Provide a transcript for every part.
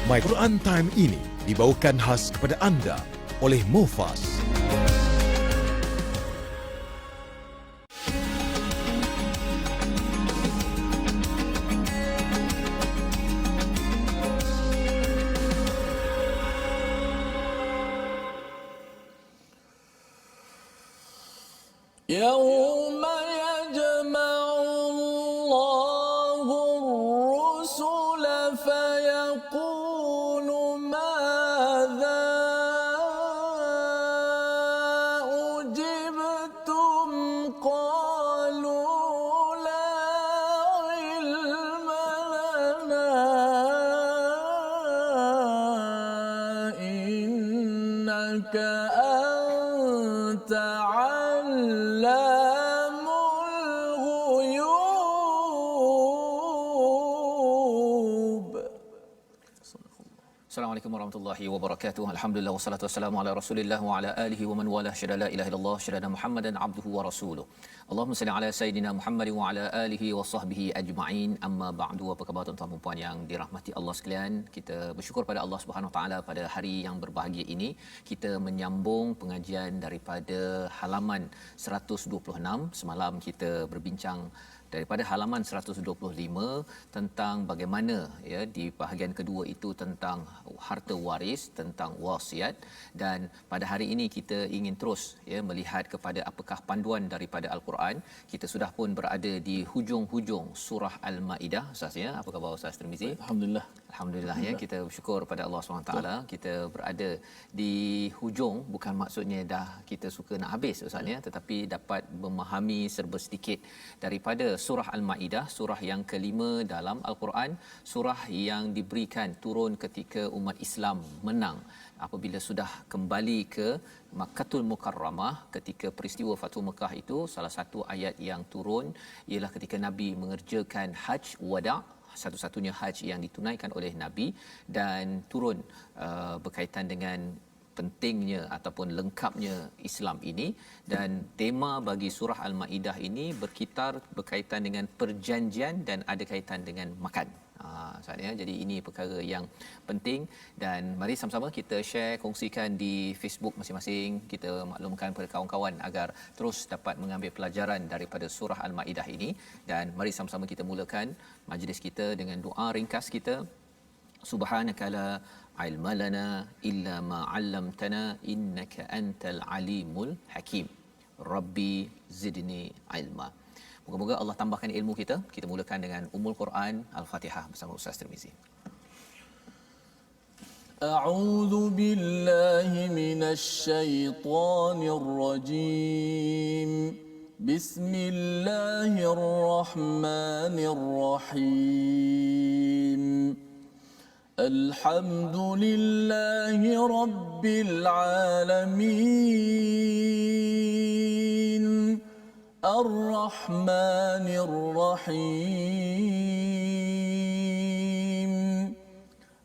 My Quran Time ini dibawakan khas kepada anda oleh Mufas. يوم يجمع الله الرسل فيقول ماذا أجبتم قالوا لا علم لنا إنك أنت علام الغيوب. Assalamualaikum warahmatullahi wabarakatuh. Alhamdulillah wassalatu wassalamu ala Rasulillah wa ala alihi wa man wala syada la ilaha illallah syada Muhammadan abduhu wa rasuluh. Allahumma salli ala sayidina Muhammad wa ala alihi wa sahbihi ajma'in. Amma ba'du. Apa khabar tuan-tuan dan puan yang dirahmati Allah sekalian? Kita bersyukur pada Allah Subhanahu wa taala pada hari yang berbahagia ini kita menyambung pengajian daripada halaman 126. Semalam kita berbincang daripada halaman 125 tentang bagaimana ya di bahagian kedua itu tentang harta waris, tentang wasiat, dan pada hari ini kita ingin terus ya melihat kepada apakah panduan daripada al-Quran. Kita sudah pun berada di hujung-hujung surah Al-Maidah. Ustaz ya, apa khabar Ustaz Tirmizi? Alhamdulillah ya, kita bersyukur pada Allah SWT. Kita berada di hujung, bukan maksudnya dah kita suka nak habis Ustaz ya, tetapi dapat memahami serba sedikit daripada surah Al-Maidah, surah yang kelima dalam Al-Quran, surah yang diberikan turun ketika umat Islam menang apabila sudah kembali ke Makkatul Mukarramah. Ketika peristiwa Fathu Mekah itu, salah satu ayat yang turun ialah ketika Nabi mengerjakan Hajj Wada', satu-satunya haji yang ditunaikan oleh Nabi, dan turun berkaitan dengan pentingnya ataupun lengkapnya Islam ini. Dan tema bagi surah Al-Maidah ini berkaitan dengan perjanjian dan ada kaitan dengan makan. Saatnya jadi ini perkara yang penting, dan mari sama-sama kita share, kongsikan di Facebook masing-masing. Kita maklumkan kepada kawan-kawan agar terus dapat mengambil pelajaran daripada surah Al-Maidah ini. Dan mari sama-sama kita mulakan majlis kita dengan doa ringkas kita. Subhanaka la ilma lana illa ma 'allamtana innaka antal alimul hakim. Rabbi zidni ilma. Moga-moga Allah tambahkan ilmu kita. Kita mulakan dengan Ummul Quran Al-Fatihah bersama Ustaz Tirmizi. A'udzu billahi minasy syaithanir rajim. Bismillahirrahmanirrahim. Alhamdulillahi rabbil alamin. Ar-Rahmanir Rahim.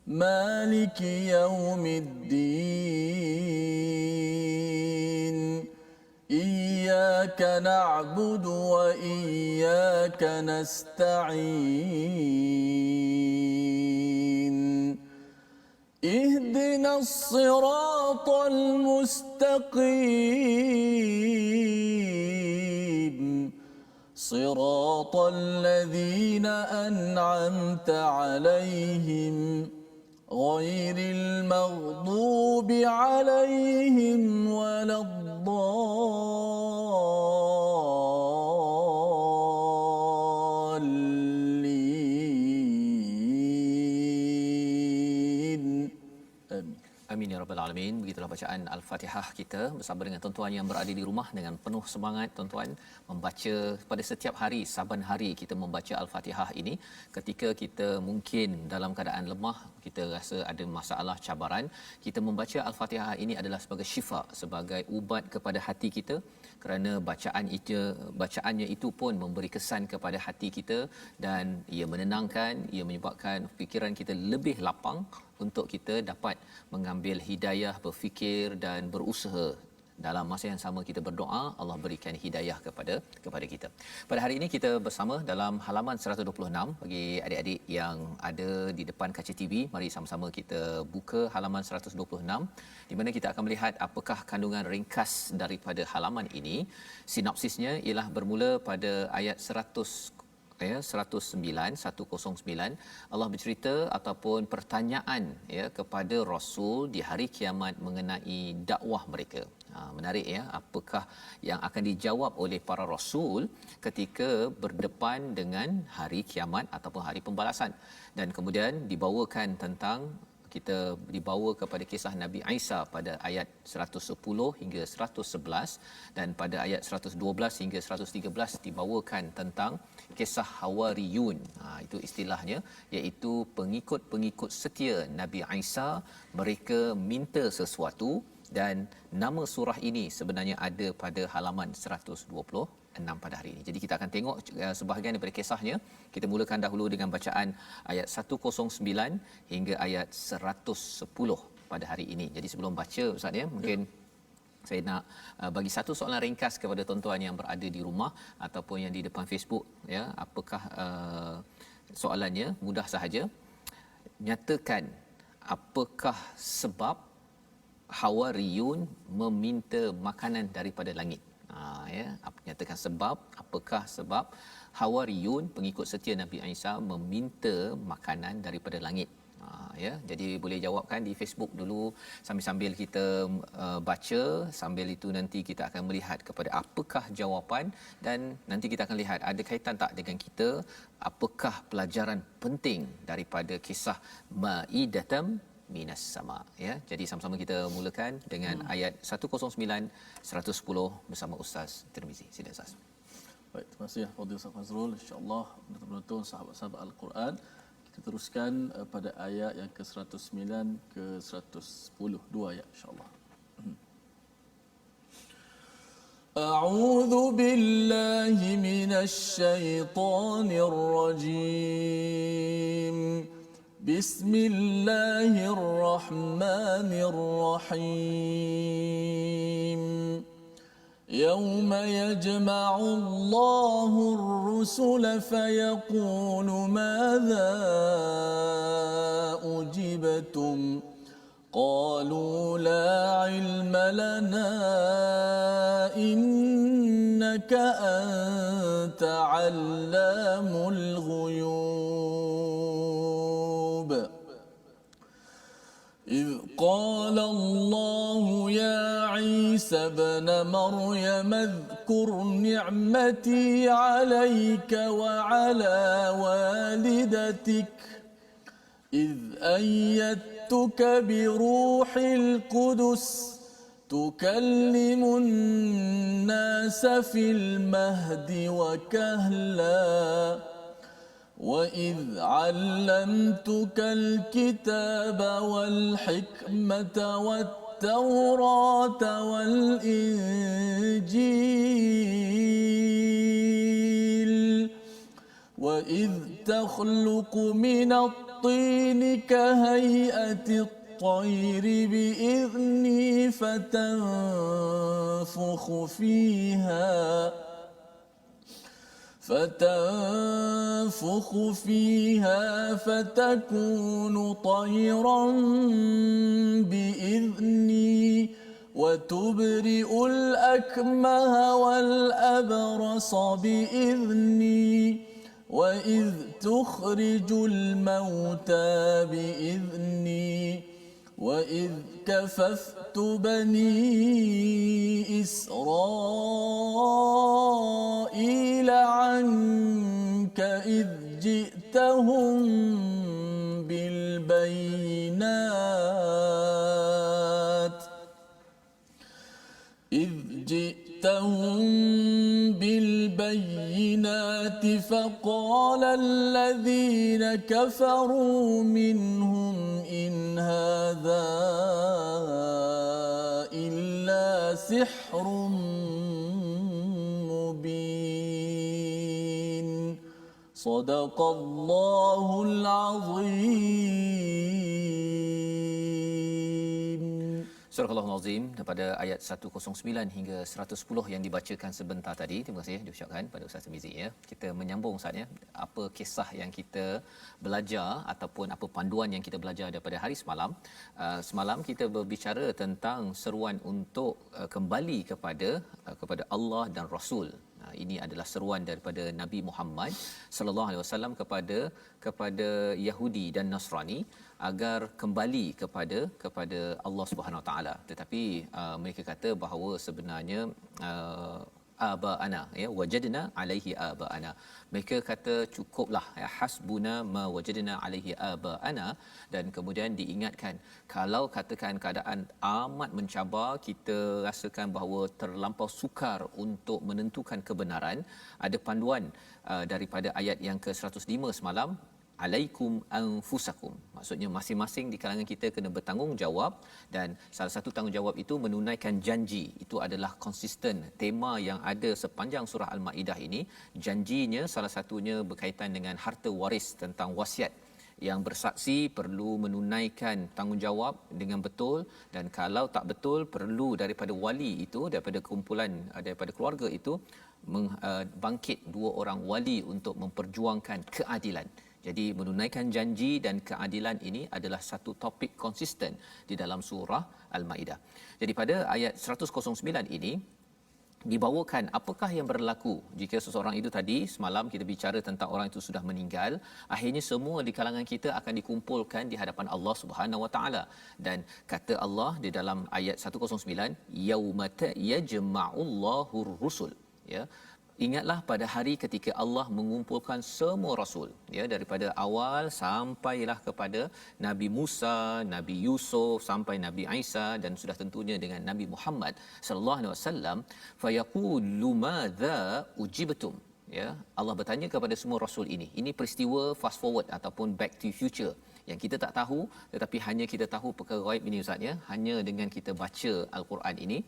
Maliki yaumiddin. Iyyaka na'budu wa iyyaka nasta'in. اهدنا الصراط المستقيم صراط الذين أنعمت عليهم غير المغضوب عليهم ولا الضالين. Amin ya rabbal alamin. Begitulah bacaan Al-Fatihah kita bersama dengan tuan-tuan yang berada di rumah dengan penuh semangat tuan-tuan membaca pada setiap hari, saban hari kita membaca Al-Fatihah ini. Ketika kita mungkin dalam keadaan lemah, kita rasa ada masalah, cabaran, kita membaca Al-Fatihah ini adalah sebagai syifa, sebagai ubat kepada hati kita, kerana bacaannya itu pun memberi kesan kepada hati kita dan ia menenangkan, ia menyebabkan fikiran kita lebih lapang untuk kita dapat mengambil hidayah, berfikir dan berusaha dalam masa yang sama kita berdoa, Allah berikan hidayah kepada kita. Pada hari ini kita bersama dalam halaman 126. Bagi adik-adik yang ada di depan kaca TV, mari sama-sama kita buka halaman 126 di mana kita akan melihat apakah kandungan ringkas daripada halaman ini. Sinopsisnya ialah bermula pada ayat 109 Allah bercerita ataupun pertanyaan kepada Rasul di hari kiamat mengenai dakwah mereka. Menarik apakah yang akan dijawab oleh para rasul ketika berdepan dengan hari kiamat ataupun hari pembalasan. Dan kemudian dibawakan tentang kita dibawa kepada kisah Nabi Isa pada ayat 110 hingga 111 dan pada ayat 112 hingga 113 dibawakan tentang kisah Hawariyun. Itu istilahnya, iaitu pengikut-pengikut setia Nabi Isa. Mereka minta sesuatu dan nama surah ini sebenarnya ada pada halaman 126 pada hari ini. Jadi kita akan tengok sebahagian daripada kisahnya. Kita mulakan dahulu dengan bacaan ayat 109 hingga ayat 110 pada hari ini. Jadi sebelum baca Ustaz mungkin saya nak bagi satu soalan ringkas kepada tuan-tuan yang berada di rumah ataupun yang di depan Facebook apakah soalannya mudah sahaja. Nyatakan apakah sebab Hawariyun meminta makanan daripada langit. Nyatakan sebab, apakah sebab Hawariyun pengikut setia Nabi Isa meminta makanan daripada langit. Jadi boleh jawabkan di Facebook dulu sambil-sambil kita baca, sambil itu nanti kita akan melihat kepada apakah jawapan dan nanti kita akan lihat ada kaitan tak dengan kita, apakah pelajaran penting daripada kisah Maidatam minas sama. Jadi sama-sama kita mulakan dengan ayat 109 110 bersama Ustaz Tirmizi. Sila Ustaz. Baik, terima kasih Fadil Ustaz Fazrul. Insya-Allah penonton sahabat-sahabat Al-Quran, kita teruskan pada ayat yang ke-109 ke 110, dua ayat insya-Allah. A'udzu billahi minasy syaithanir rajim. بسم الله الرحمن الرحيم يوم يجمع الله الرسل فيقول ماذا أجبتم قالوا لا علم لنا إنك أنت علام الغيوب إذ قال الله يا عيسى ابن مريم اذكر نعمتي عليك وعلى والدتك إذ أيدتك بروح القدس تكلم الناس في المهد وكهلا وإذ علمتك الكتاب والحكمة والتوراة والإنجيل وإذ تخلق من الطين كهيئة الطير بإذني فتنفخ فيها فتكون طيرا بإذني وتبرئ الأكمه والأبرص بإذني وإذ تخرج الموتى بإذني وإذ كففت بني إسرائيل عنك إذ جئتهم بالبينات فقال الذين كفروا منهم إن هذا إلا سحر مبين صدق الله العظيم. Surah Al-Azim daripada ayat 109 hingga 110 yang dibacakan sebentar tadi. Terima kasih diucapkan pada Ustaz Mizi ya. Kita menyambung Ustaz ya. Apa kisah yang kita belajar ataupun apa panduan yang kita belajar daripada hari semalam. Semalam kita berbicara tentang seruan untuk kembali kepada Allah dan Rasul. Ini adalah seruan daripada Nabi Muhammad sallallahu alaihi wasallam kepada Yahudi dan Nasrani agar kembali kepada Allah Subhanahu Wa Taala. Tetapi mereka kata bahawa sebenarnya abaana ya wajadna alaihi abaana. Mereka kata cukuplah ya hasbuna ma wajadna alaihi abaana, dan kemudian diingatkan kalau katakan keadaan amat mencabar, kita rasakan bahawa terlampau sukar untuk menentukan kebenaran, ada panduan daripada ayat yang ke-105 semalam, alaikum anfusakum. Maksudnya masing-masing di kalangan kita kena bertanggungjawab, dan salah satu tanggungjawab itu menunaikan janji. Itu adalah konsisten tema yang ada sepanjang surah Al-Maidah ini. Janjinya salah satunya berkaitan dengan harta waris, tentang wasiat. Yang bersaksi perlu menunaikan tanggungjawab dengan betul, dan kalau tak betul perlu daripada wali itu, daripada kumpulan, daripada keluarga itu bangkit dua orang wali untuk memperjuangkan keadilan. Jadi menunaikan janji dan keadilan ini adalah satu topik konsisten di dalam surah Al-Maidah. Jadi pada ayat 109 ini dibawakan apakah yang berlaku jika seseorang itu, tadi semalam kita bicara tentang orang itu sudah meninggal, akhirnya semua di kalangan kita akan dikumpulkan di hadapan Allah Subhanahu Wa Taala. Dan kata Allah di dalam ayat 109, yaumata yajma'ullahur rusul, ya, ingatlah pada hari ketika Allah mengumpulkan semua rasul, ya, daripada awal sampailah kepada Nabi Musa, Nabi Yusuf, sampai Nabi Isa, dan sudah tentunya dengan Nabi Muhammad sallallahu alaihi wasallam, fayaqulu madza ujibtum, ya, Allah bertanya kepada semua rasul ini. Ini peristiwa fast forward ataupun back to future yang kita tak tahu, tetapi hanya kita tahu perkara ghaib ini Ustaz ya, hanya dengan kita baca al-Quran ini.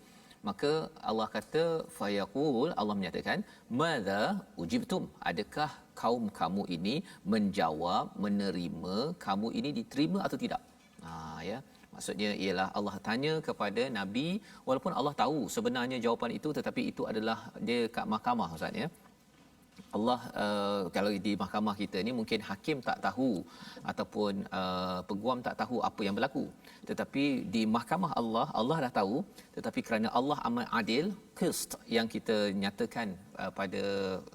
Maka Allah kata fayaqul, Allah menyatakan madza ujibtum, adakah kaum kamu ini menjawab, menerima, kamu ini diterima atau tidak. Ya, maksudnya ialah Allah tanya kepada nabi, walaupun Allah tahu sebenarnya jawapan itu, tetapi itu adalah dia kat mahkamah Ustaz ya. Allah kalau di mahkamah kita ni mungkin hakim tak tahu ataupun peguam tak tahu apa yang berlaku, tetapi di mahkamah Allah dah tahu. Tetapi kerana Allah amat adil, qist yang kita nyatakan pada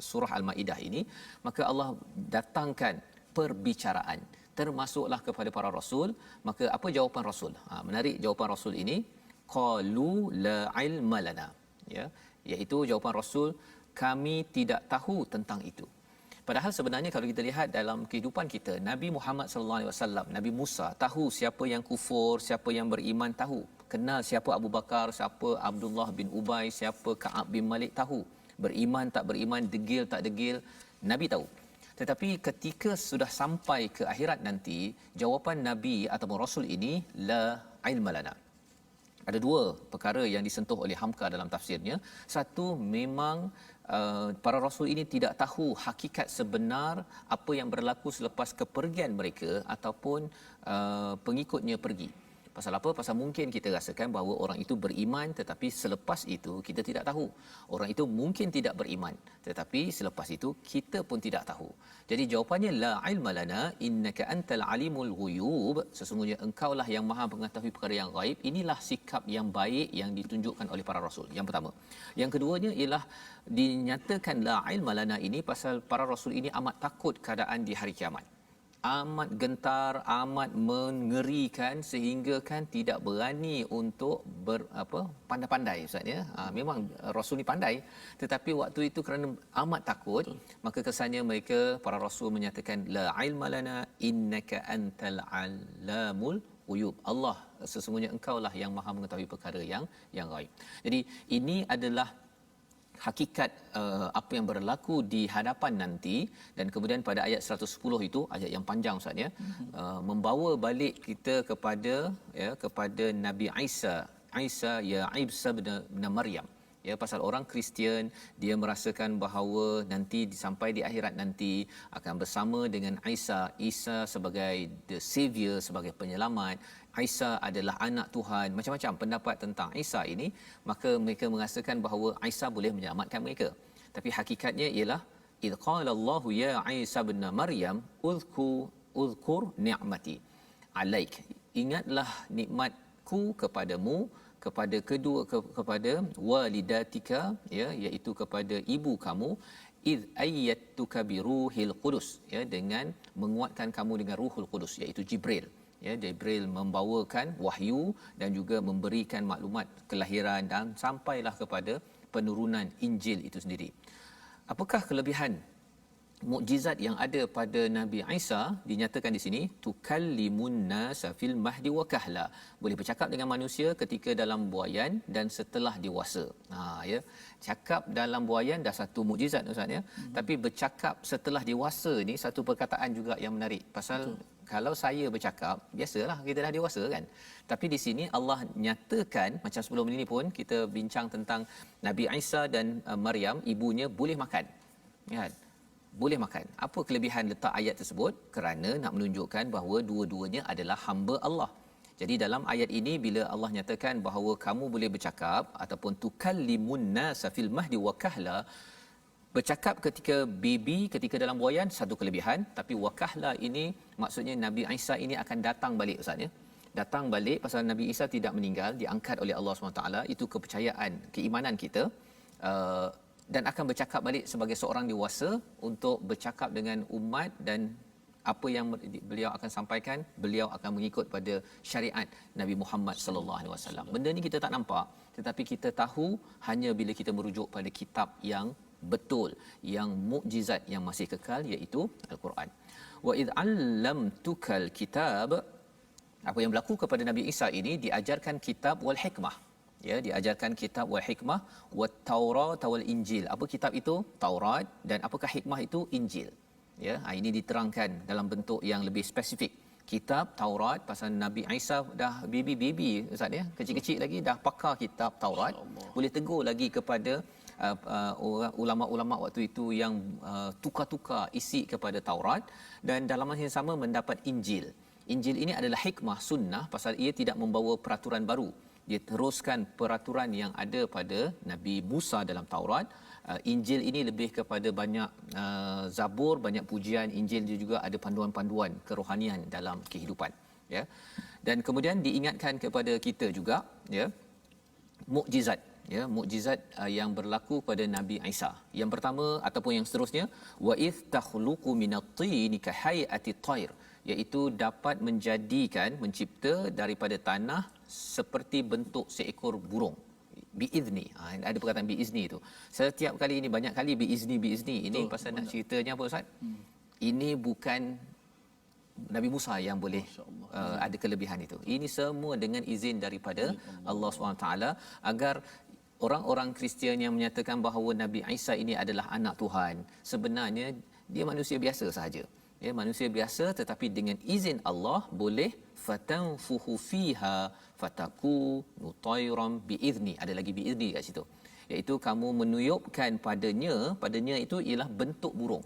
surah Al-Maidah ini, maka Allah datangkan perbicaraan termasuklah kepada para rasul. Maka apa jawapan rasul? Menarik jawapan rasul ini, qalu la ilma lana, ya, iaitu jawapan rasul, kami tidak tahu tentang itu. Padahal sebenarnya kalau kita lihat dalam kehidupan kita, Nabi Muhammad sallallahu alaihi wasallam, Nabi Musa tahu siapa yang kufur, siapa yang beriman, tahu. Kenal siapa Abu Bakar, siapa Abdullah bin Ubay, siapa Ka'ab bin Malik, tahu. Beriman tak beriman, degil tak degil, Nabi tahu. Tetapi ketika sudah sampai ke akhirat nanti, jawapan Nabi ataupun Rasul ini la ilma lana. Ada dua perkara yang disentuh oleh Hamka dalam tafsirnya. Satu, memang para rasul ini tidak tahu hakikat sebenar apa yang berlaku selepas kepergian mereka ataupun pengikutnya pergi. Pasal apa? Pasal mungkin kita rasakan bahawa orang itu beriman, tetapi selepas itu kita tidak tahu. Orang itu mungkin tidak beriman, tetapi selepas itu kita pun tidak tahu. Jadi jawapannya la ilma lana innaka antal alimul ghuyub, sesungguhnya engkaulah yang maha mengetahui perkara yang gaib. Inilah sikap yang baik yang ditunjukkan oleh para rasul. Yang pertama. Yang keduanya ialah dinyatakan la ilma lana ini pasal para rasul ini amat takut keadaan di hari kiamat. Amat gentar, amat mengerikan, sehingga kan tidak berani untuk pandai-pandai Ustaz ya. Memang rasul ni pandai, tetapi waktu itu kerana amat takut, maka kesannya mereka para rasul menyatakan la ilma lana innaka antal allamul ghuyub. Allah, sesungguhnya engkaulah yang maha mengetahui perkara yang gaib. Jadi ini adalah hakikat apa yang berlaku di hadapan nanti. Dan kemudian pada ayat 110 itu, ayat yang panjang Ustaz ya, membawa balik kita kepada Nabi Isa ya Isa bin Maryam, Ya, pasal orang Kristian dia merasakan bahawa nanti sampai di akhirat nanti akan bersama dengan Isa sebagai the savior, sebagai penyelamat. Isa adalah anak Tuhan. Macam-macam pendapat tentang Isa ini, maka mereka merasakan bahawa Isa boleh menyelamatkan mereka. Tapi hakikatnya ialah id qala Allah ya Isa ibn Maryam uzkur ni'mati alaik. Ingatlah nikmatku kepadamu, kepada walidatika, ya, iaitu kepada ibu kamu, id ayyatuka biruhil qudus, ya, dengan menguatkan kamu dengan ruhul qudus, iaitu Jibril. Ya, Jibril membawakan wahyu dan juga memberikan maklumat kelahiran dan sampailah kepada penurunan Injil itu sendiri. Apakah kelebihan mukjizat yang ada pada Nabi Isa? Dinyatakan di sini tukallimun nasa fil mahdi wa kahla, boleh bercakap dengan manusia ketika dalam buaian dan setelah dewasa. Ya, cakap dalam buaian dah satu mukjizat Ustaz, ya. Tapi bercakap setelah dewasa ni satu perkataan juga yang menarik. Pasal kalau saya bercakap, biasalah kita dah dewasa kan. Tapi di sini Allah nyatakan, macam sebelum ini pun kita bincang tentang Nabi Isa dan Maryam, ibunya boleh makan. Kan? Boleh makan. Apa kelebihan letak ayat tersebut? Kerana nak menunjukkan bahawa dua-duanya adalah hamba Allah. Jadi dalam ayat ini bila Allah nyatakan bahawa kamu boleh bercakap ataupun tukallimun nasa fil mahdi wa kahla, bercakap ketika baby, ketika dalam buaian satu kelebihan, tapi wakahla ini maksudnya Nabi Isa ini akan datang balik Ustaz, ya. Datang balik pasal Nabi Isa tidak meninggal, diangkat oleh Allah SWT. Itu kepercayaan, keimanan kita. Dan akan bercakap balik sebagai seorang dewasa untuk bercakap dengan umat, dan apa yang beliau akan sampaikan, beliau akan mengikut pada syariat Nabi Muhammad sallallahu alaihi wasallam. Benda ni kita tak nampak, tetapi kita tahu hanya bila kita merujuk pada kitab yang betul, yang mukjizat, yang masih kekal, iaitu Al-Quran. Wa id 'allamtukal kitab, apa yang berlaku kepada Nabi Isa ini, diajarkan kitab wal hikmah. Ya, diajarkan kitab wal hikmah, wat Taurat wal Injil. Apa kitab itu? Taurat. Dan apakah hikmah itu? Injil. Ya, ini diterangkan dalam bentuk yang lebih spesifik. Kitab Taurat pasal Nabi Isa dah baby Ustaz, ya, kecil-kecil lagi dah pakar kitab Taurat. Boleh tegur lagi kepada ulama-ulama waktu itu yang tukar-tukar isi kepada Taurat, dan dalam masa yang sama mendapat Injil. Injil ini adalah hikmah sunnah pasal ia tidak membawa peraturan baru. Dia teruskan peraturan yang ada pada Nabi Musa dalam Taurat. Injil ini lebih kepada banyak zabur, banyak pujian. Injil juga ada panduan-panduan kerohanian dalam kehidupan, ya. Dan kemudian diingatkan kepada kita juga, ya, mukjizat, ya, mukjizat yang berlaku pada Nabi Isa. Yang pertama ataupun yang seterusnya, wa id takhluqu minat-tini ka hay'ati thair, iaitu dapat menjadikan, mencipta daripada tanah seperti bentuk seekor burung. Biizni. Ada perkataan biizni itu. Setiap kali ini, banyak kali biizni. Ini pasal nak ceritanya apa Ustaz? Ini bukan Nabi Musa yang boleh ada kelebihan itu. Ini semua dengan izin daripada Allah SWT, agar orang-orang Kristian yang menyatakan bahawa Nabi Isa ini adalah anak Tuhan, sebenarnya dia manusia biasa sahaja. Ya, manusia biasa, tetapi dengan izin Allah boleh fatanfuhu fiha fatakunu tayran biizni. Ada lagi biizni kat situ, iaitu kamu menuyupkan padanya itu ialah bentuk burung.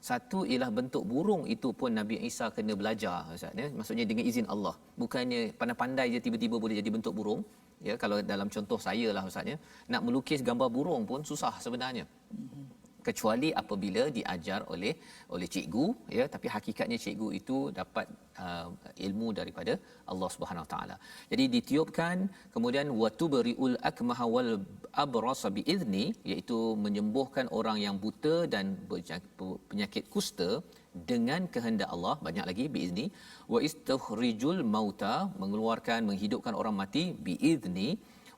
Satu ialah bentuk burung, itu pun Nabi Isa kena belajar Ustaz, ya. Maksudnya dengan izin Allah, bukannya pandai-pandai je tiba-tiba boleh jadi bentuk burung. Ya, kalau dalam contoh saya lah Ustaz, ya, nak melukis gambar burung pun susah sebenarnya, kecuali apabila diajar oleh cikgu, ya. Tapi hakikatnya cikgu itu dapat ilmu daripada Allah Subhanahu Wa Taala. Jadi ditiupkan, kemudian watubriul akmaha wal abrasa biizni, iaitu menyembuhkan orang yang buta dan penyakit kusta dengan kehendak Allah. Banyak lagi biizni. Wa istukhrijul mauta, menghidupkan orang mati biizni.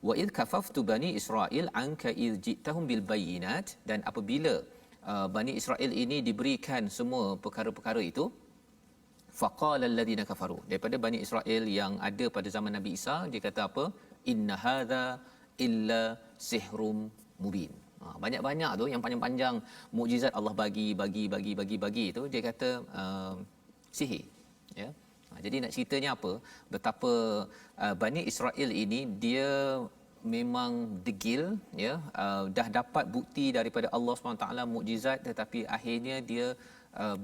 Wa id kafaftu bani Israil anka id ji'tahum bil bayyinat, dan apabila Bani Israel ini diberikan semua perkara-perkara itu, faqala alladhina kafaru, daripada Bani Israel yang ada pada zaman Nabi Isa, dia kata apa? Inna hadza illa sihrum mubin. Banyak-banyak tu yang panjang-panjang mukjizat Allah bagi itu, dia kata sihir, ya. Jadi nak ceritanya apa? Betapa Bani Israel ini dia memang degil ya, dah dapat bukti daripada Allah SWT mukjizat, tetapi akhirnya dia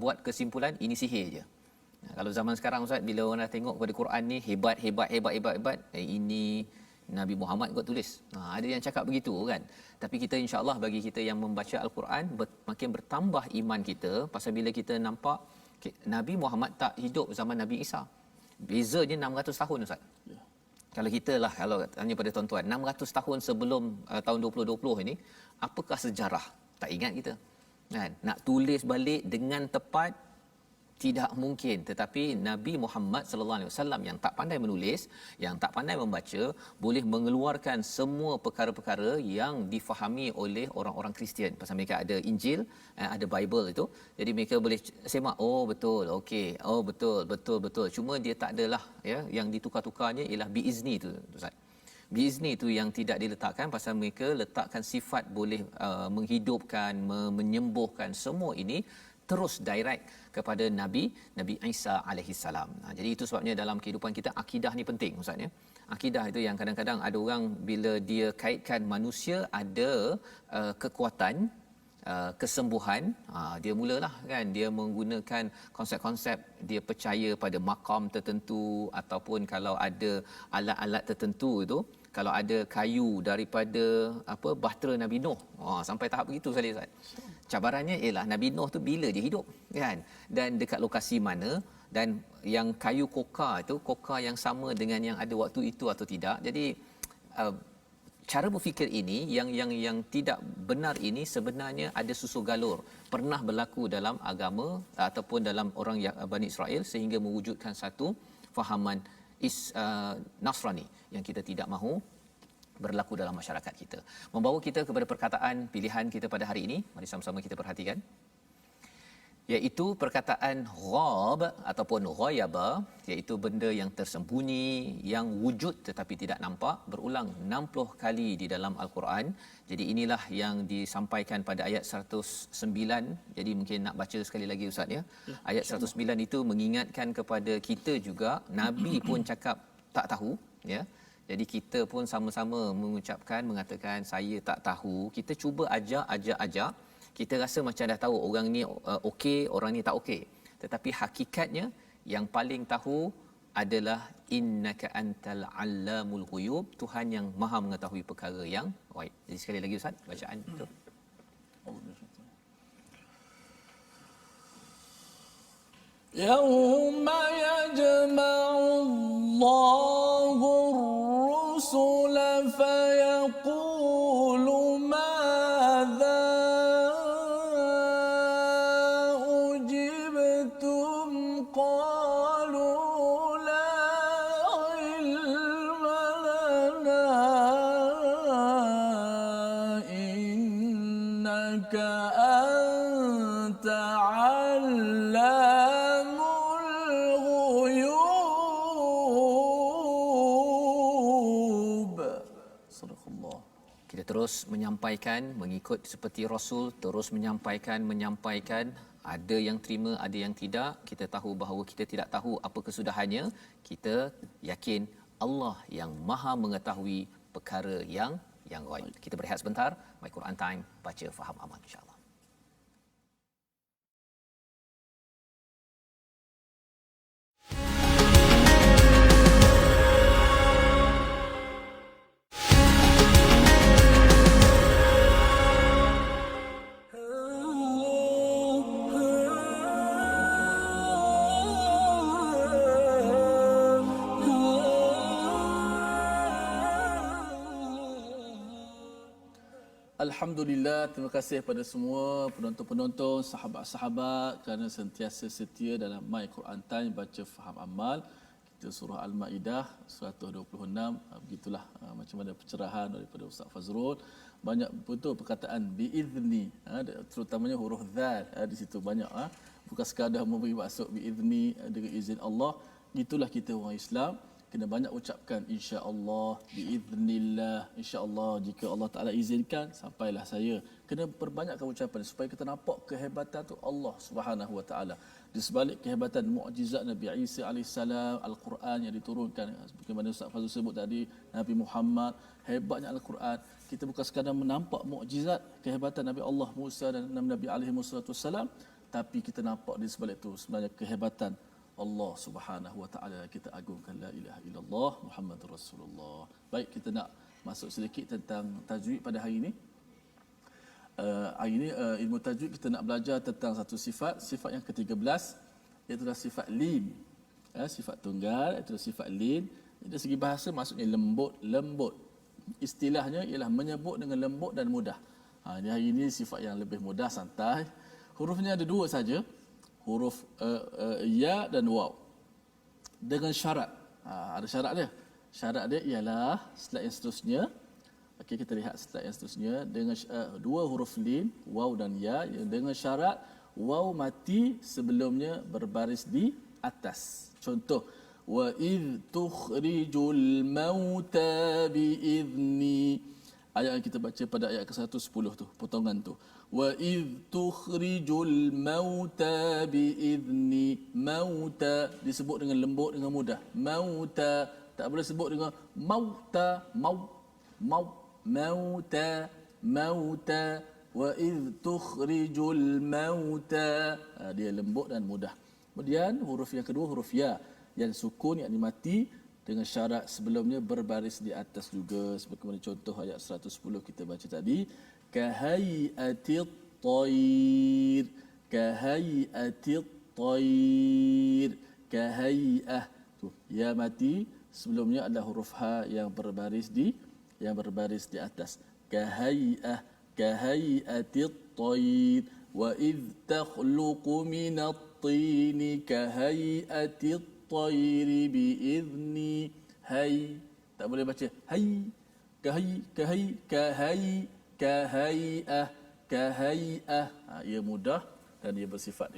buat kesimpulan ini sihir je. Kalau zaman sekarang Ustaz, bila orang dah tengok pada Quran ni hebat, ini Nabi Muhammad kot tulis. Ada yang cakap begitu kan. Tapi kita insya-Allah, bagi kita yang membaca Al-Quran, makin bertambah iman kita pasal bila kita nampak Nabi Muhammad tak hidup zaman Nabi Isa. Bezanya 600 tahun Ustaz. Ya. Kalau kita lah, kalau tanya pada tuan-tuan, 600 tahun sebelum tahun 2020 ini, apakah sejarah? Tak ingat kita. Kan? Nak tulis balik dengan tepat tidak mungkin. Tetapi Nabi Muhammad sallallahu alaihi wasallam yang tak pandai menulis, yang tak pandai membaca, boleh mengeluarkan semua perkara-perkara yang difahami oleh orang-orang Kristian. Pasal mereka ada Injil, ada Bible itu. Jadi mereka boleh semak, oh betul, okey, oh betul. Cuma dia tak adalah ya, yang ditukar-tukarnya ialah biizni tu Ustaz. Biizni itu yang tidak diletakkan pasal mereka letakkan sifat boleh menghidupkan, menyembuhkan, semua ini terus direct kepada Nabi Isa alaihi salam. Jadi itu sebabnya dalam kehidupan kita akidah ni penting Ustaz ya. Akidah itu yang kadang-kadang ada orang bila dia kaitkan manusia ada kekuatan kesembuhan, dia mulalah kan dia menggunakan konsep-konsep, dia percaya pada makam tertentu, ataupun kalau ada alat-alat tertentu itu, kalau ada kayu daripada bahtera Nabi Nuh, sampai tahap begitu sekali Ustaz. Cabarannya ialah Nabi Nuh tu bila dia hidup kan, dan dekat lokasi mana, dan yang kayu kokar itu kokar yang sama dengan yang ada waktu itu atau tidak. Jadi cara berfikir ini yang tidak benar ini sebenarnya ada susu galur, pernah berlaku dalam agama ataupun dalam orang Bani Israel, sehingga mewujudkan satu fahaman Nasrani yang kita tidak mahu berlaku dalam masyarakat kita. Membawa kita kepada perkataan pilihan kita pada hari ini, mari sama-sama kita perhatikan, iaitu perkataan ghab ataupun ghayaba, iaitu benda yang tersembunyi, yang wujud tetapi tidak nampak, berulang 60 kali di dalam Al-Quran. Jadi inilah yang disampaikan pada ayat 109. Jadi mungkin nak baca sekali lagi Ustaz ya. Ayat 109 itu mengingatkan kepada kita juga, Nabi pun cakap tak tahu ya. Jadi kita pun sama-sama mengucapkan, mengatakan saya tak tahu. Kita cuba ajak. Kita rasa macam dah tahu orang ni okey, orang ni tak okey. Tetapi hakikatnya yang paling tahu adalah innaka antal allamul ghuyub, Tuhan yang Maha mengetahui perkara yang gaib. Jadi sekali lagi Ustaz, bacaan itu. Yauma yajma'ullahu ar-rusula fayaqulu madza ujibtum qalu la ilma lana innaka anta terus menyampaikan, mengikut seperti Rasul, terus menyampaikan, ada yang terima, ada yang tidak. Kita tahu bahawa kita tidak tahu apa kesudahannya. Kita yakin Allah yang Maha mengetahui perkara yang gaib. Kita berehat sebentar. My Quran Time, baca, faham, amal, insya-Allah. Alhamdulillah, terima kasih kepada semua penonton-penonton, sahabat-sahabat kerana sentiasa setia dalam My Quran Time, baca, faham, amal. Kita surah Al-Maidah 126. Begitulah macam mana pencerahan daripada Ustaz Fazrul. Banyak betul perkataan biizni, terutamanya huruf dzal di situ banyak, bukan sekadar memberi maksud biizni, dengan izin Allah. Itulah kita orang Islam, kena banyak ucapkan insya-Allah, biiznillah, insya-Allah, jika Allah Taala izinkan sampailah saya. Kena perbanyakkan ucapan supaya kita nampak kehebatan tu Allah Subhanahu Wa Taala. di sebalik kehebatan mukjizat Nabi Isa alaihissalam, Al-Quran yang diturunkan bagaimana Ustaz Fazul sebut tadi, Nabi Muhammad, hebatnya Al-Quran. Kita bukan sekadar menampak mukjizat kehebatan Nabi Allah Musa dan Nabi alaihi wassalam, tapi kita nampak di sebalik itu sebenarnya kehebatan Allah Subhanahu wa taala. Kita agungkan la ilaha illallah Muhammadur Rasulullah. Baik, kita nak masuk sedikit tentang tajwid pada hari ini. Hari ini ilmu tajwid kita nak belajar tentang satu sifat yang ke-13, iaitu sifat lin. Sifat tunggal iaitu sifat lin. Dari segi bahasa maksudnya lembut. Istilahnya ialah menyebut dengan lembut dan mudah. Hari ini sifat yang lebih mudah, santai. Hurufnya ada dua saja, huruf ya dan waw. Dengan syarat. Ada syarat dia. Syarat dia ialah slide yang seterusnya. Okey, kita lihat slide yang seterusnya dengan dua huruf lin, waw dan ya, dengan syarat waw mati sebelumnya berbaris di atas. Contoh, wa id tukhrijul mauta bi idni. Ayat yang kita baca pada ayat ke-110 tu, potongan tu. Wa id tukhrijul mauta bi idni. Mauta disebut dengan lembut, dengan mudah. Mauta tak boleh sebut dengan mauta, mauta wa id tukhrijul mauta. Dia lembut dan mudah. Kemudian huruf yang kedua, huruf ya, yang sukun, yang mati, dengan syarat sebelumnya berbaris di atas juga, sebagaimana contoh ayat 110 kita baca tadi, kahai'atit tayr, kahai'atit tayr, kahai'ah. Tu ya mati, sebelumnya adalah huruf ha yang berbaris di atas. Kahai'atit tayr wa id takhluqu minat tini kahai'atit tayr bi idni. Hai, tak boleh baca hai, kahai'ah. Ia mudah dan ia bersifat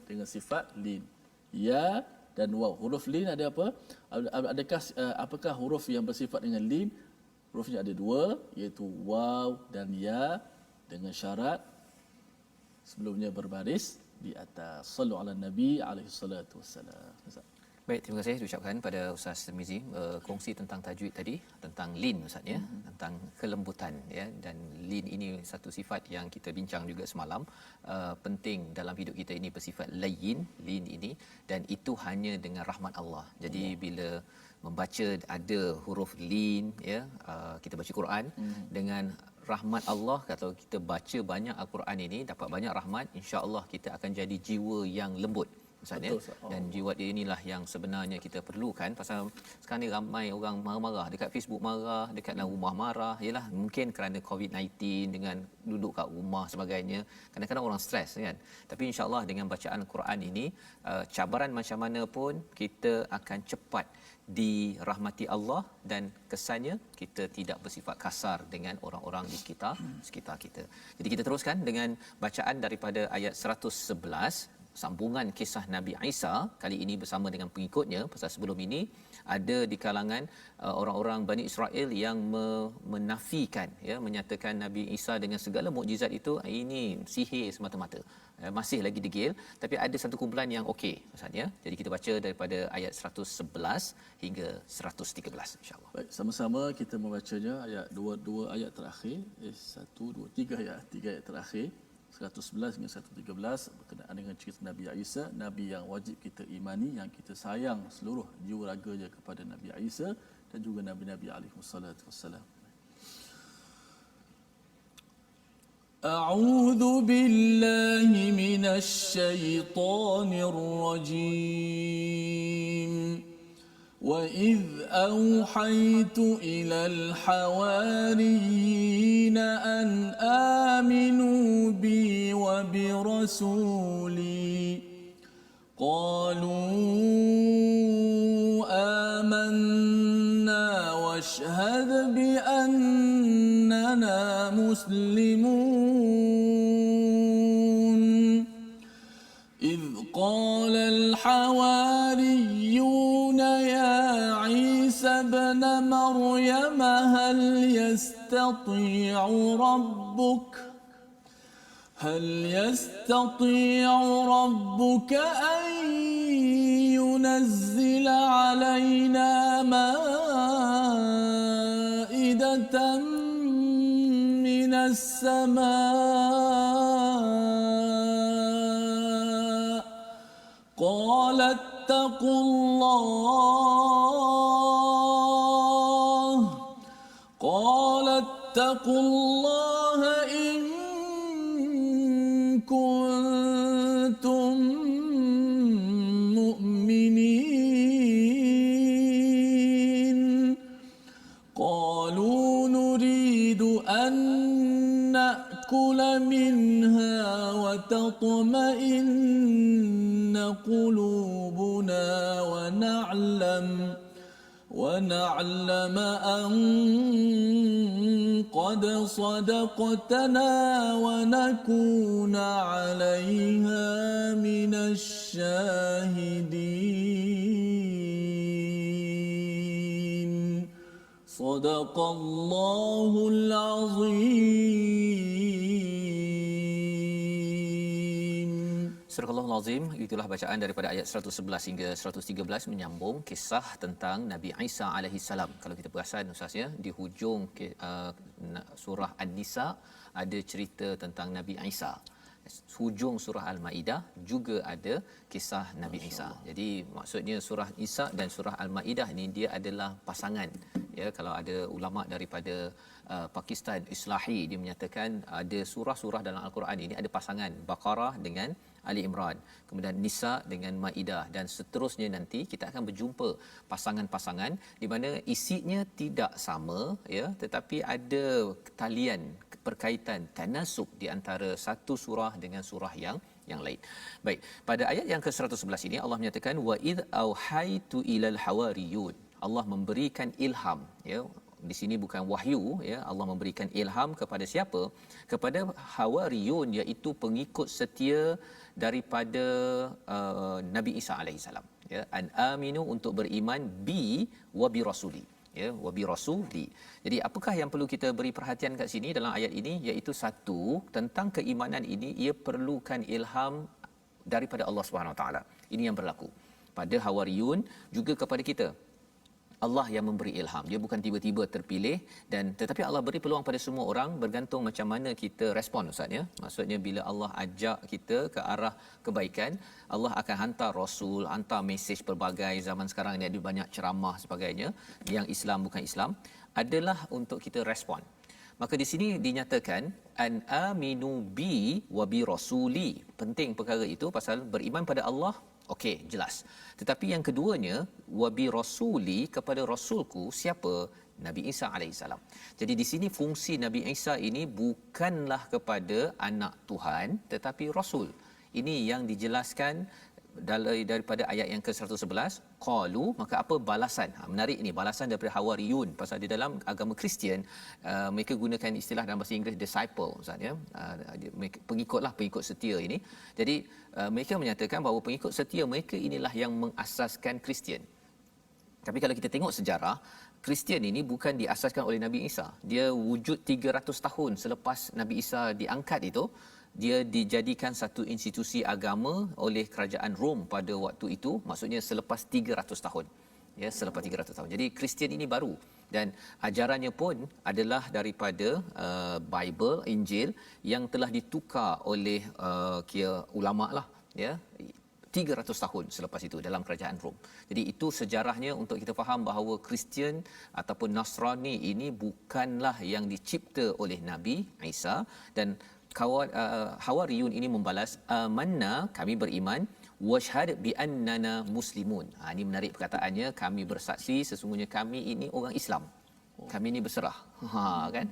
dengan sifat lin. Ya dan waw. Huruf lin ada apa? Apakah huruf yang bersifat dengan lin? Hurufnya ada dua, iaitu waw dan ya, dengan syarat sebelumnya berbaris di atas. Sallu ala Nabi alaihi salatu wassalam. Baik, terima kasih diucapkan pada Ustaz Tirmizi kongsi tentang tajwid tadi, tentang lin Ustaz ya, tentang kelembutan ya, dan lin ini satu sifat yang kita bincang juga semalam, penting dalam hidup kita ini bersifat layyin, lin ini, dan itu hanya dengan rahmat Allah. Jadi bila membaca ada huruf lin ya, kita baca Quran dengan rahmat Allah, kalau kita baca banyak Al-Quran ini dapat banyak rahmat, insya-Allah kita akan jadi jiwa yang lembut. Ustaz ya. Dan jiwa dia inilah yang sebenarnya kita perlukan, pasal sekarang ni ramai orang marah-marah dekat Facebook, marah dekat dalam rumah, marah ialah mungkin kerana COVID-19, dengan duduk kat rumah sebagainya, kadang-kadang orang stres kan. Tapi insya-Allah dengan bacaan Quran ini, cabaran macam mana pun kita akan cepat dirahmati Allah, dan kesannya kita tidak bersifat kasar dengan orang-orang di sekitar kita. Jadi kita teruskan dengan bacaan daripada ayat 111, sambungan kisah Nabi Isa, kali ini bersama dengan pengikutnya. Pasal sebelum ini ada di kalangan orang-orang Bani Israel yang menafikan ya, menyatakan Nabi Isa dengan segala mukjizat itu ini sihir semata-mata, masih lagi degil. Tapi ada satu kumpulan yang okey Ustaz ya. Jadi kita baca daripada ayat 111 hingga 113 insya-Allah. Baik, sama-sama kita membacanya ayat dua ayat terakhir, 3 ayat terakhir, 111 hingga 113, berkenaan dengan cerita Nabi Isa, Nabi yang wajib kita imani, yang kita sayang seluruh jiwa raganya kepada Nabi Isa dan juga Nabi-Nabi alaihi wassalatu wassalam. A'udzu billahi minasy syaithanir rajim. وَإِذْ أَوْحَيْتُ إِلَى الْحَوَارِيِّينَ أَنْ آمِنُوا بِي وَبِرَسُولِي قَالُوا آمَنَّا وَاشْهَدْ بِأَنَّنَا مُسْلِمُونَ إِذْ قَالَ الْحَوَارِيُّونَ يَا عِيسَى ابْنَ مَرْيَمَ هَلْ هل يستطيع ربك أن ينزل علينا مائدة من السماء قال اتقوا الله إن كنتم مؤمنين قالوا نريد أن نأكل منها وتطمئن قلوبنا ونعلم أن قد صدقتنا ونكون عليها من الشاهدين صدق الله العظيم. Surah Al-Azim, itulah bacaan daripada ayat 111 hingga 113 menyambung kisah tentang Nabi Isa alaihi salam. Kalau kita perasan Ustaz ya, di hujung surah An-Nisa ada cerita tentang Nabi Isa. Hujung surah Al-Maidah juga ada kisah Nabi Isa. Jadi maksudnya surah Isa dan surah Al-Maidah ini dia adalah pasangan. Ya, kalau ada ulama daripada Pakistan Islahi, dia menyatakan ada surah-surah dalam Al-Quran ini ada pasangan Baqarah dengan Ali Imran, kemudian Nisa dengan Maidah, dan seterusnya nanti kita akan berjumpa pasangan-pasangan di mana isinya tidak sama ya, tetapi ada talian perkaitan tanasuk di antara satu surah dengan surah yang lain. Baik, pada ayat yang ke-111 ini Allah menyatakan wa id auhaitu ilal hawariyun. Allah memberikan ilham ya. Di sini bukan wahyu ya, Allah memberikan ilham kepada siapa? Kepada hawariyun, iaitu pengikut setia daripada Nabi Isa alaihissalam ya, an aminu, untuk beriman bi wa bi rasuli ya, wa bi rasuli. Jadi apakah yang perlu kita beri perhatian kat sini dalam ayat ini, iaitu satu, tentang keimanan ini ia perlukan ilham daripada Allah Subhanahu Wa Taala. Ini yang berlaku pada hawariyun, juga kepada kita. Allah yang memberi ilham. Dia bukan tiba-tiba terpilih, dan tetapi Allah beri peluang pada semua orang, bergantung macam mana kita respon Ustaz ya. Maksudnya bila Allah ajak kita ke arah kebaikan, Allah akan hantar rasul, hantar mesej pelbagai. Zaman sekarang ni ada banyak ceramah sebagainya, yang Islam bukan Islam, adalah untuk kita respon. Maka di sini dinyatakan an aminu bi wa bi rasuli. Penting perkara itu pasal beriman pada Allah. Okey, jelas. Tetapi yang keduanya, wa bi rasuli, kepada rasulku. Siapa? Nabi Isa alaihissalam. Jadi di sini fungsi Nabi Isa ini bukanlah kepada anak Tuhan, tetapi rasul. Ini yang dijelaskan daripada ayat yang ke-111. Qalu, maka apa balasan? Menarik ni, balasan daripada hawariyun. Pasal di dalam agama Kristian, mereka gunakan istilah dalam bahasa Inggeris disciple Ustaz ya. Pengikut setia ini. Jadi mereka menyatakan bahawa pengikut setia mereka inilah yang mengasaskan Kristian. Tapi kalau kita tengok sejarah, Kristian ini bukan diasaskan oleh Nabi Isa. Dia wujud 300 tahun selepas Nabi Isa diangkat itu. Dia dijadikan satu institusi agama oleh kerajaan Rom pada waktu itu, maksudnya selepas 300 tahun. Ya, selepas 300 tahun. Jadi Kristian ini baru, dan ajarannya pun adalah daripada Bible, Injil, yang telah ditukar oleh ulama lah ya, 300 tahun selepas itu dalam kerajaan Rom. Jadi itu sejarahnya untuk kita faham bahawa Kristian ataupun Nasrani ini bukanlah yang dicipta oleh Nabi Isa. Dan hawariyun ini membalas, amanna, kami beriman, washhad bi annana muslimun. Ini menarik perkataannya, kami bersaksi sesungguhnya kami ini orang Islam. Kami ini berserah. Kan?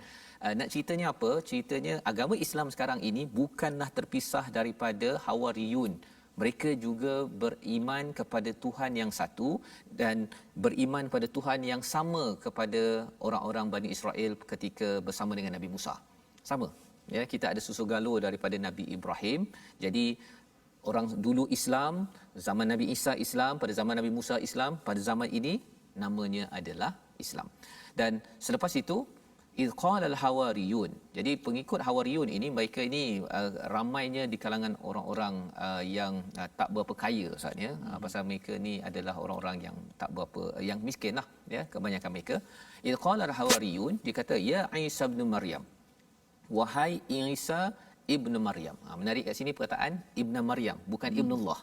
Nak ceritanya apa? Ceritanya agama Islam sekarang ini bukanlah terpisah daripada hawariyun. Mereka juga beriman kepada Tuhan yang satu dan beriman pada Tuhan yang sama kepada orang-orang Bani Israel ketika bersama dengan Nabi Musa. Sama. Ya, kita ada susu galur daripada Nabi Ibrahim. Jadi orang dulu Islam, zaman Nabi Isa Islam, pada zaman Nabi Musa Islam, pada zaman ini namanya adalah Islam. Dan selepas itu Idh qala al-hawariyun. Jadi pengikut hawariyun ini mereka ini ramainya di kalangan orang-orang yang tak berapa kaya Ustaz ya. Pasal mereka ni adalah orang-orang yang tak berapa yang miskin lah ya, kebanyakan mereka. Idh qala al-hawariyun, dia kata ya Isa bin Maryam. Wahai Isa ibnu Maryam. Menarik kat sini perkataan ibnu Maryam, bukan ibnullah.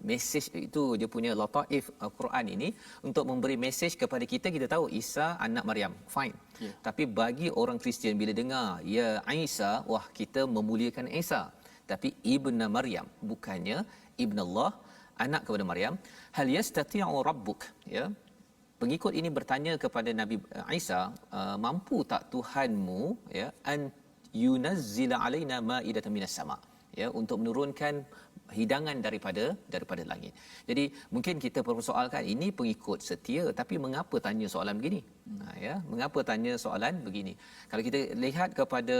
Mesej itu dia punya lataif Quran ini untuk memberi mesej kepada kita. Kita tahu Isa anak Maryam, fine. Tapi bagi orang Kristian bila dengar ya Isa, wah kita memuliakan Isa. Tapi ibnu Maryam, bukannya ibnullah, anak kepada Maryam. Hal yastati'u rabbuk, ya. Pengikut ini bertanya kepada Nabi Isa, mampu tak Tuhanmu ya an yunazzila alaina ma'idatan minas sama, ya, untuk menurunkan hidangan daripada langit. Jadi mungkin kita persoalkan ini pengikut setia, tapi mengapa tanya soalan begini? Ya, mengapa tanya soalan begini? Kalau kita lihat kepada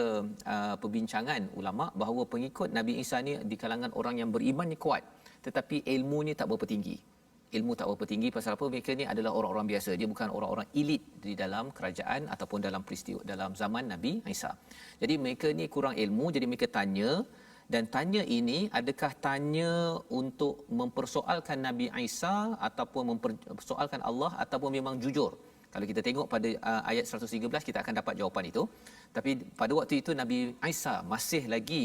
perbincangan ulama bahawa pengikut Nabi Isa ni di kalangan orang yang berimannya kuat, tetapi ilmunya tak berapa tinggi. Ilmu tak berapa tinggi pasal apa? Mereka ni adalah orang-orang biasa. Dia bukan orang-orang elit di dalam kerajaan ataupun dalam peristiwa dalam zaman Nabi Isa. Jadi mereka ni kurang ilmu, jadi mereka tanya. Dan tanya ini adakah tanya untuk mempersoalkan Nabi Isa ataupun mempersoalkan Allah ataupun memang jujur? Kalau kita tengok pada ayat 113 kita akan dapat jawapan itu. Tapi pada waktu itu Nabi Isa masih lagi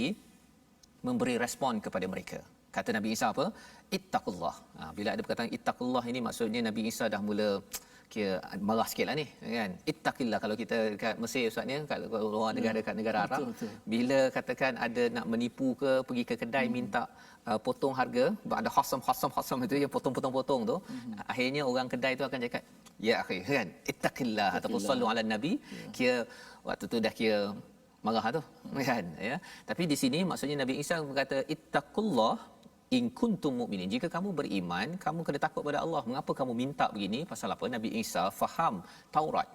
memberi respon kepada mereka. Kata Nabi Isa apa? Ittaqullah. Bila ada perkataan ittaqullah ini maksudnya Nabi Isa dah mula kira marah sikitlah ni kan. Ittaqillah kalau kita dekat Mesir Ustaz ni, kalau luar negara dekat negara Arab, betul. Bila katakan ada nak menipu ke, pergi ke kedai minta potong harga, ada khasam itu yang potong-potong tu, akhirnya orang kedai tu akan cakap ya akhi kan, ittaqillah ataupun sallu ala nabi, kira waktu tu dah kira marah tu kan ya. Tapi di sini maksudnya Nabi Isa berkata ittaqullah in kuntum mu'minin. Jika kamu beriman, kamu kena takut pada Allah. Mengapa kamu minta begini? Pasal apa? Nabi Isa faham Taurat.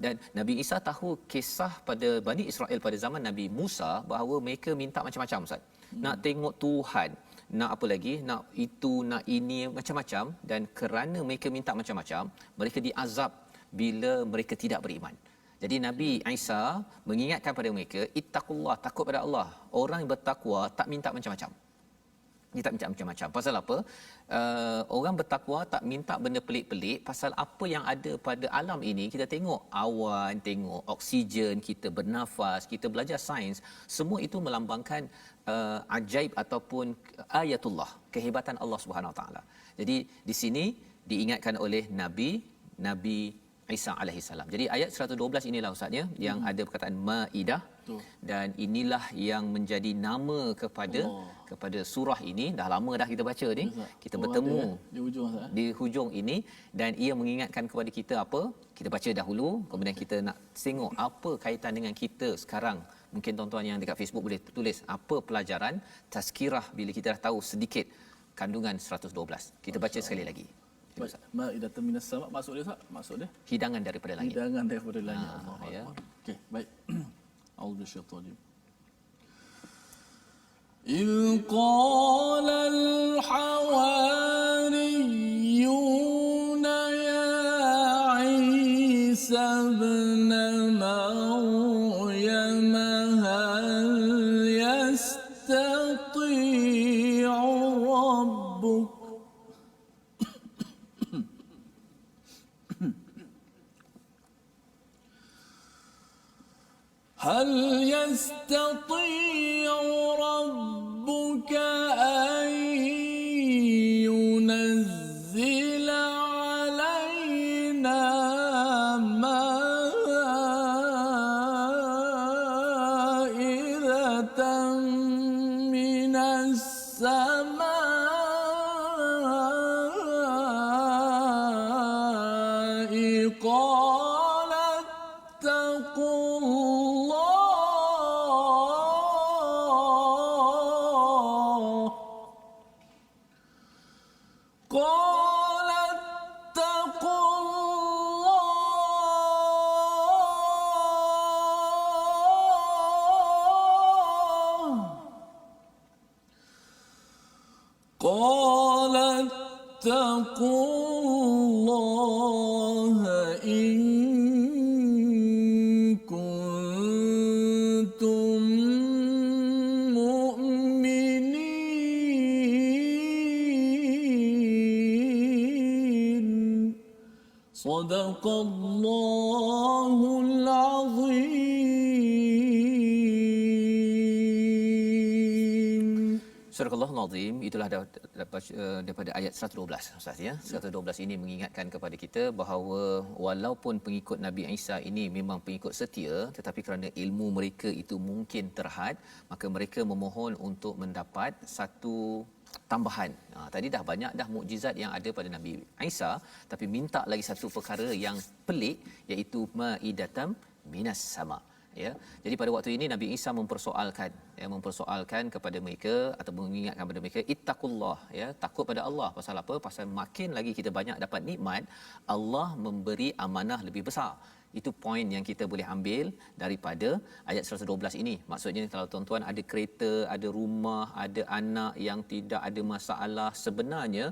Dan Nabi Isa tahu kisah pada Bani Israel pada zaman Nabi Musa bahawa mereka minta macam-macam Ustaz. Nak tengok Tuhan, nak apa lagi, nak itu, nak ini, macam-macam. Dan kerana mereka minta macam-macam, mereka diazab bila mereka tidak beriman. Jadi Nabi Isa mengingatkan pada mereka, ittaqullah, takut pada Allah. Orang yang bertakwa tak minta macam-macam. Dia tak minta macam-macam. Pasal apa? Orang bertakwa tak minta benda pelik-pelik pasal apa yang ada pada alam ini. Kita tengok awan, tengok oksigen, kita bernafas, kita belajar sains, semua itu melambangkan ajaib ataupun ayatullah, kehebatan Allah Subhanahu Wa Taala. Jadi di sini diingatkan oleh Nabi Isa alaihi salam. Jadi ayat 112 inilah ustaznya yang ada perkataan Maidah. Dan inilah yang menjadi nama kepada surah ini. Dah lama dah kita baca ni. Kita bertemu di hujung ini dan ia mengingatkan kepada kita apa? Kita baca dahulu, kemudian kita nak tengok apa kaitan dengan kita sekarang. Mungkin tuan-tuan yang dekat Facebook boleh tulis apa pelajaran tazkirah bila kita dah tahu sedikit kandungan 112. Kita baca sekali lagi. Ma'idatan minas sama, maksud dia Ustaz? Maksud dia hidangan daripada langit. Hidangan daripada langit. Ya. Okey, baik. A'udzu bisyaitanir إذ قال الحواريون يا عيسى ابن مريم هل يستطيع ربك هل يستطيع ربك أن ينزل علينا مائدة من السماء قال اتقوا اتقوا الله إن Sadaqallahul Azim. Surah Al-Azim itulah daripada ayat 112 Ustaz ya. 112 ini mengingatkan kepada kita bahawa walaupun pengikut Nabi Isa ini memang pengikut setia, tetapi kerana ilmu mereka itu mungkin terhad, maka mereka memohon untuk mendapat satu tambahan. Tadi dah banyak dah mukjizat yang ada pada Nabi Isa, tapi minta lagi satu perkara yang pelik, iaitu maidatam minas sama. Ya, jadi pada waktu ini Nabi Isa mempersoalkan kepada mereka atau mengingatkan kepada mereka, ittaqullah, ya, takut pada Allah. Pasal apa? Pasal makin lagi kita banyak dapat nikmat, Allah memberi amanah lebih besar. Itu poin yang kita boleh ambil daripada ayat 112 ini. Maksudnya kalau tuan-tuan ada kereta, ada rumah, ada anak yang tidak ada masalah, sebenarnya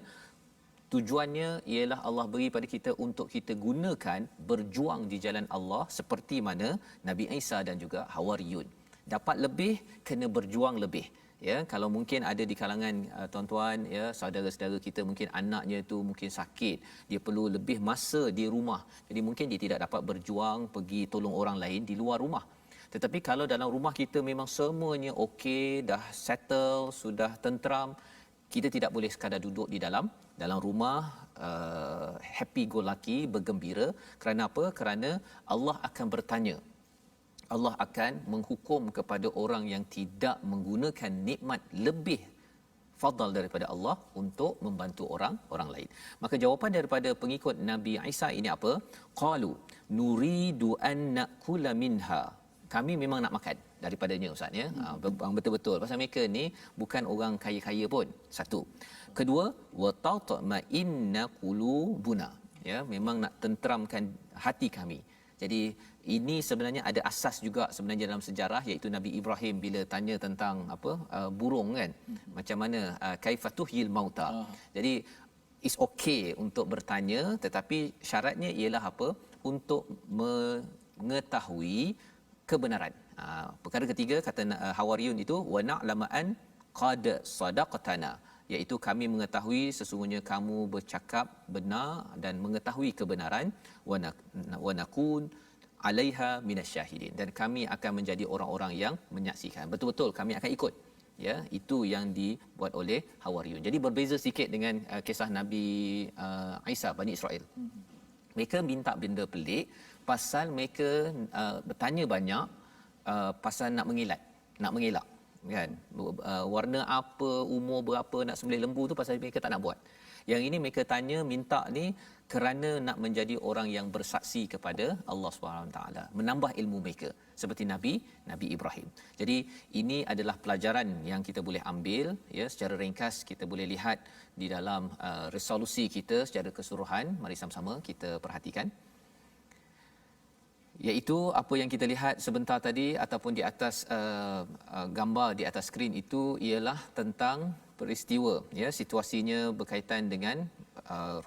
tujuannya ialah Allah beri pada kita untuk kita gunakan berjuang di jalan Allah, seperti mana Nabi Isa dan juga Hawariyun. Dapat lebih, kena berjuang lebih. Ya, kalau mungkin ada di kalangan tuan-tuan, ya, saudara-saudara kita mungkin anaknya itu mungkin sakit, dia perlu lebih masa di rumah. Jadi mungkin dia tidak dapat berjuang pergi tolong orang lain di luar rumah. Tetapi kalau dalam rumah kita memang semuanya okey, dah settle, sudah tenteram, kita tidak boleh sekadar duduk di dalam rumah happy go lucky, bergembira. Kerana apa? Kerana Allah akan bertanya. Allah akan menghukum kepada orang yang tidak menggunakan nikmat lebih fadal daripada Allah untuk membantu orang lain. Maka jawapan daripada pengikut Nabi Isa ini apa? Qalu nuridu an na'kula minha. Kami memang nak makan daripadanya, Ustaz, ya. Betul-betul pasal mereka ni bukan orang kaya-kaya pun. Satu. Kedua, wa tatma'inna qulubuna. Ya, memang nak tenteramkan hati kami. Jadi ini sebenarnya ada asas juga sebenarnya dalam sejarah, iaitu Nabi Ibrahim bila tanya tentang burung kan, macam mana kaifatuhyil mauta. Jadi it's okay untuk bertanya, tetapi syaratnya ialah apa? Untuk mengetahui kebenaran. Perkara ketiga kata Hawariyun itu, wa na'lama an qad sadaqtana, iaitu kami mengetahui sesungguhnya kamu bercakap benar dan mengetahui kebenaran, wa nakun alaiha minasyahidin, dan kami akan menjadi orang-orang yang menyaksikan. Betul-betul kami akan ikut. Ya, itu yang dibuat oleh Hawariyun. Jadi berbeza sikit dengan kisah Nabi Isa Bani Israel. Mereka minta benda pelik pasal mereka bertanya banyak pasal nak mengelak kan, warna apa, umur berapa, nak sembelih lembu tu pasal mereka tak nak buat. Yang ini mereka minta ni kerana nak menjadi orang yang bersaksi kepada Allah Subhanahu taala, menambah ilmu mereka seperti Nabi Ibrahim. Jadi ini adalah pelajaran yang kita boleh ambil, ya, secara ringkas kita boleh lihat di dalam resolusi kita secara keseluruhan. Mari sama-sama kita perhatikan, iaitu apa yang kita lihat sebentar tadi ataupun di atas gambar di atas skrin itu ialah tentang peristiwa, ya, situasinya berkaitan dengan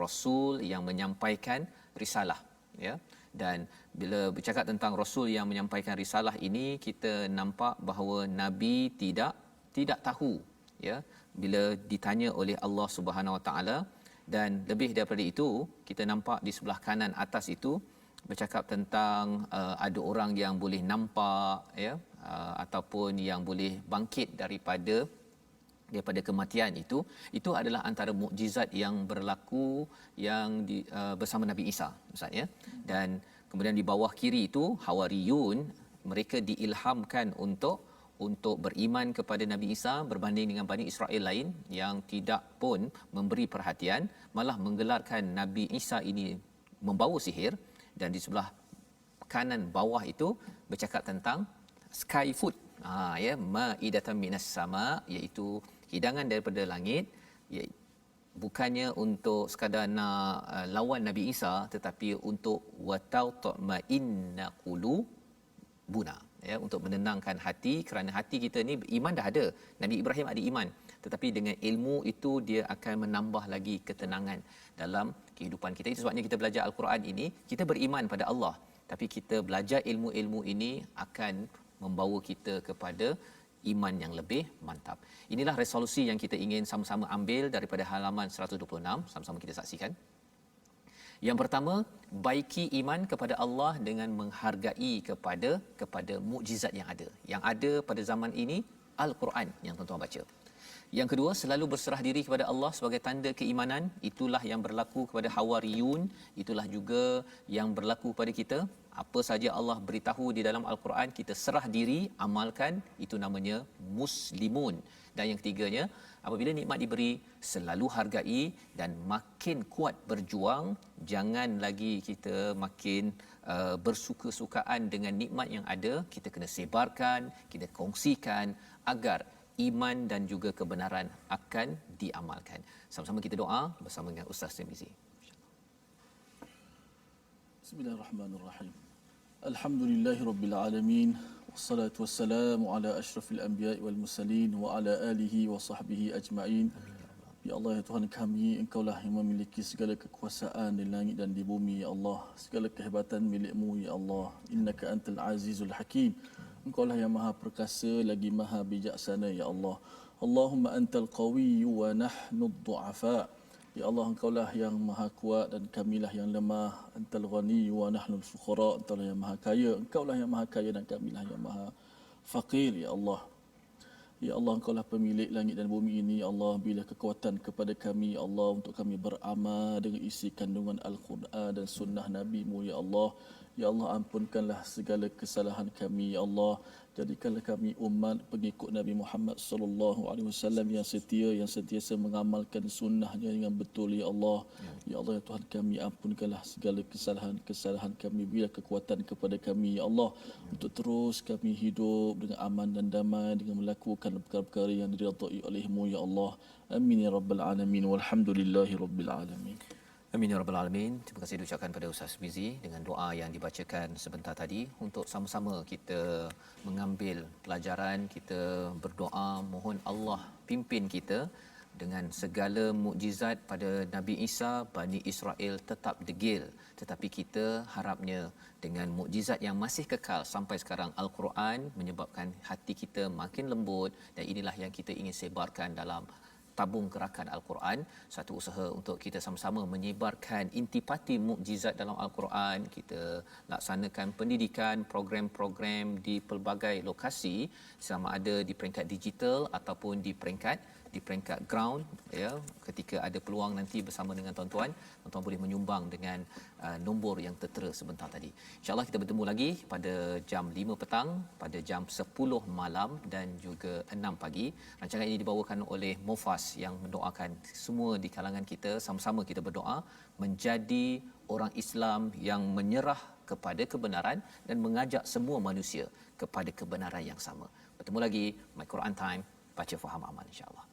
rasul yang menyampaikan risalah, ya. Dan bila bercakap tentang rasul yang menyampaikan risalah ini, kita nampak bahawa nabi tidak tahu, ya, bila ditanya oleh Allah Subhanahu Wa Taala. Dan lebih daripada itu, kita nampak di sebelah kanan atas itu bercakap tentang ada orang yang boleh nampak, ya, ataupun yang boleh bangkit daripada kematian. Itu adalah antara mukjizat yang berlaku yang bersama Nabi Isa, Ustaz, ya. Dan kemudian di bawah kiri itu Hawariyun, mereka diilhamkan untuk beriman kepada Nabi Isa berbanding dengan Bani Israel lain yang tidak pun memberi perhatian, malah menggelarkan Nabi Isa ini membawa sihir. Dan di sebelah kanan bawah itu bercakap tentang sky food, ya, maidatan minas sama, iaitu hidangan daripada langit, ya, bukannya untuk sekadar nak lawan Nabi Isa, tetapi untuk wata'inna qulubuna, ya, untuk menenangkan hati. Kerana hati kita ni iman dah ada, Nabi Ibrahim ada iman, tetapi dengan ilmu itu dia akan menambah lagi ketenangan dalam kehidupan kita. Itu sebabnya kita belajar Al-Quran ini, kita beriman pada Allah, tapi kita belajar ilmu-ilmu ini akan membawa kita kepada iman yang lebih mantap. Inilah resolusi yang kita ingin sama-sama ambil daripada halaman 126. Sama-sama kita saksikan. Yang pertama, baiki iman kepada Allah dengan menghargai kepada mukjizat yang ada. Yang ada pada zaman ini Al-Quran yang tuan-tuan baca. Yang kedua, selalu berserah diri kepada Allah sebagai tanda keimanan. Itulah yang berlaku kepada Hawariyun, itulah juga yang berlaku kepada kita. Apa saja Allah beritahu di dalam Al-Quran, kita serah diri, amalkan, itu namanya muslimun. Dan yang ketiganya, apabila nikmat diberi, selalu hargai dan makin kuat berjuang. Jangan lagi kita makin bersuka-sukaan dengan nikmat yang ada. Kita kena sebarkan, kita kongsikan agar iman dan juga kebenaran akan diamalkan. Sama-sama kita doa bersama dengan Ustaz Tirmizi. Bismillahirrahmanirrahim. Alhamdulillahirabbil alamin. Wassalatu wassalamu ala asyrafil anbiya'i wal mursalin wa ala alihi wa sahbihi ajma'in. Ya Allah, ya Tuhan kami, Engkaulah yang memiliki segala kekuasaan di langit dan di bumi, ya Allah. Segala kehebatan milik-Mu, ya Allah. Innaka antal azizul hakim. Engkaulah yang maha perkasa lagi maha bijaksana, ya Allah. Allahumma antal qawiyyu wa nahnu ad-du'afa. Ya Allah, Engkaulah yang maha kuat dan kamilah yang lemah. Antal ghaniyyu wa nahnu al-fuqara. Engkaulah yang maha kaya, Engkaulah yang maha kaya dan kamilah yang maha faqir, ya Allah. Ya Allah, Engkaulah pemilik langit dan bumi ini, ya Allah. Bila kekuatan kepada kami, ya Allah, untuk kami beramal dengan isi kandungan Al-Quran dan sunnah Nabi-Mu, ya Allah. Ya Allah, ampunkanlah segala kesalahan kami, ya Allah. Jadikanlah kami umat pengikut Nabi Muhammad sallallahu alaihi wasallam yang setia, yang sentiasa mengamalkan sunnahnya dengan betul, ya Allah. Ya Allah, ya Tuhan kami, ampunkanlah segala kesalahan kami. Bila kekuatan kepada kami, ya Allah, untuk terus kami hidup dengan aman dan damai, dengan melakukan perkara-perkara yang diridai oleh-Mu, ya Allah. Amin ya rabbal alamin. Walhamdulillahi rabbil alamin. Amin ya rabbal alamin. Terima kasih diucapkan pada Ustaz Bizi dengan doa yang dibacakan sebentar tadi, untuk sama-sama kita mengambil pelajaran, kita berdoa mohon Allah pimpin kita dengan segala mukjizat pada Nabi Isa. Bani Israel tetap degil, tetapi kita harapnya dengan mukjizat yang masih kekal sampai sekarang, Al-Quran, menyebabkan hati kita makin lembut, dan inilah yang kita ingin sebarkan dalam tabung gerakan Al-Quran, satu usaha untuk kita sama-sama menyebarkan intipati mukjizat dalam Al-Quran. Kita laksanakan pendidikan, program-program di pelbagai lokasi, sama ada di peringkat digital ataupun di peringkat ground, ya. Ketika ada peluang nanti bersama dengan tuan-tuan boleh menyumbang dengan nombor yang tertera sebentar tadi. InsyaAllah kita bertemu lagi pada jam 5 petang, pada jam 10 malam dan juga 6 pagi. Rancangan ini dibawakan oleh Mofas yang mendoakan semua di kalangan kita, sama-sama kita berdoa menjadi orang Islam yang menyerah kepada kebenaran dan mengajak semua manusia kepada kebenaran yang sama. Bertemu lagi My Quran Time, baca faham amal, insya-Allah.